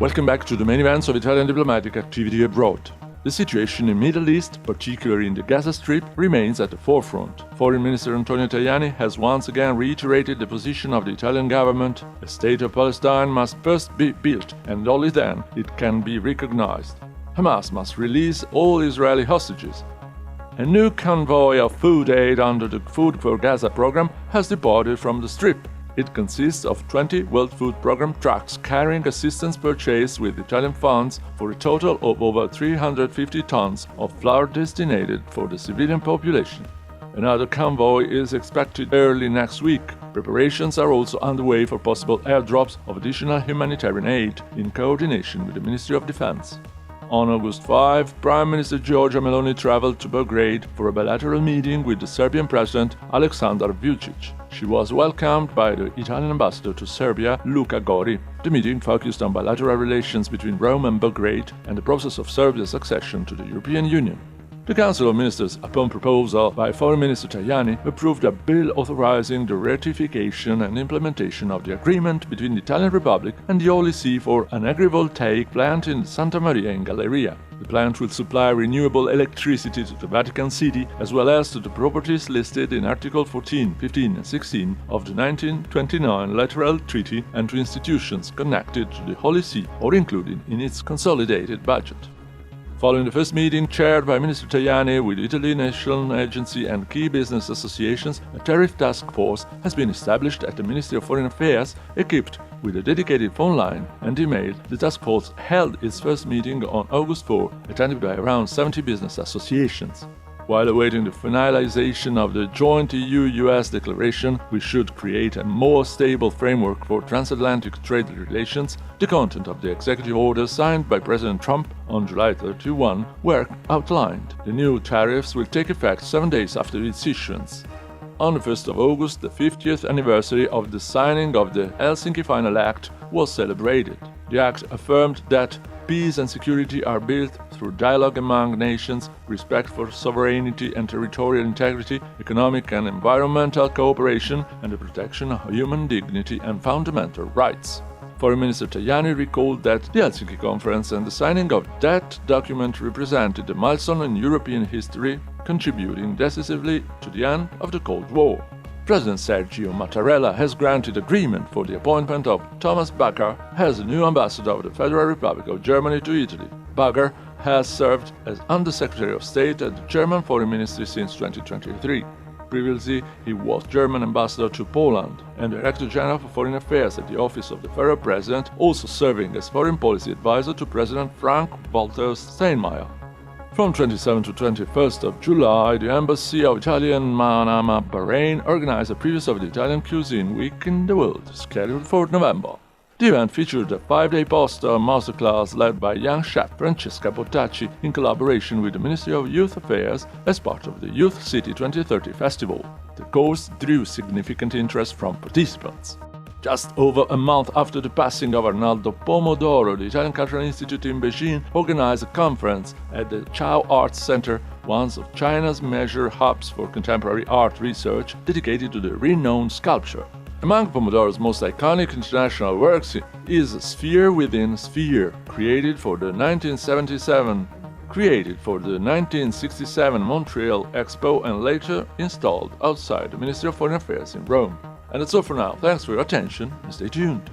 Welcome back to the main events of Italian diplomatic activity abroad. The situation in the Middle East, particularly in the Gaza Strip, remains at the forefront. Foreign Minister Antonio Tajani has once again reiterated the position of the Italian government: a state of Palestine must first be built, and only then it can be recognized. Hamas must release all Israeli hostages. A new convoy of food aid under the Food for Gaza program has departed from the Strip. It consists of 20 World Food Programme trucks carrying assistance purchased with Italian funds for a total of over 350 tons of flour destined for the civilian population. Another convoy is expected early next week. Preparations are also underway for possible airdrops of additional humanitarian aid in coordination with the Ministry of Defense. On August 5, Prime Minister Giorgia Meloni traveled to Belgrade for a bilateral meeting with the Serbian President Aleksandar Vučić. She was welcomed by the Italian ambassador to Serbia, Luka Gori. The meeting focused on bilateral relations between Rome and Belgrade and the process of Serbia's accession to the European Union. The Council of Ministers, upon proposal by Foreign Minister Tajani, approved a bill authorizing the ratification and implementation of the agreement between the Italian Republic and the Holy See for an agrivoltaic plant in Santa Maria in Galleria. The plant will supply renewable electricity to the Vatican City as well as to the properties listed in Article 14, 15 and 16 of the 1929 Lateral Treaty and to institutions connected to the Holy See or included in its consolidated budget. Following the first meeting chaired by Minister Tajani with Italy National Agency and key business associations, a tariff task force has been established at the Ministry of Foreign Affairs, equipped with a dedicated phone line and email. The task force held its first meeting on August 4, attended by around 70 business associations. While awaiting the finalization of the joint EU-US declaration, we should create a more stable framework for transatlantic trade relations, the content of the executive order signed by President Trump on July 31 were outlined. The new tariffs will take effect 7 days after its issuance. On the 1st of August, the 50th anniversary of the signing of the Helsinki Final Act was celebrated. The act affirmed that peace and security are built through dialogue among nations, respect for sovereignty and territorial integrity, economic and environmental cooperation, and the protection of human dignity and fundamental rights. Foreign Minister Tajani recalled that the Helsinki Conference and the signing of that document represented a milestone in European history, contributing decisively to the end of the Cold War. President Sergio Mattarella has granted agreement for the appointment of Thomas Bacher as the new ambassador of the Federal Republic of Germany to Italy. Bacher has served as Undersecretary of State at the German Foreign Ministry since 2023. Previously, he was German ambassador to Poland and Director General for Foreign Affairs at the Office of the Federal President, also serving as foreign policy advisor to President Frank-Walter Steinmeier. From 27 to 21st of July, the Embassy of Italian Manama, Bahrain, organized a preview of the Italian Cuisine Week in the World, scheduled for November. The event featured a 5-day pasta masterclass led by young chef Francesca Bottacci in collaboration with the Ministry of Youth Affairs as part of the Youth City 2030 Festival. The course drew significant interest from participants. Just over a month after the passing of Arnaldo Pomodoro, the Italian Cultural Institute in Beijing organized a conference at the Chao Arts Center, one of China's major hubs for contemporary art research, dedicated to the renowned sculpture. Among Pomodoro's most iconic international works is Sphere Within Sphere, created for the 1967 Montreal Expo and later installed outside the Ministry of Foreign Affairs in Rome. And that's all for now. Thanks for your attention and stay tuned.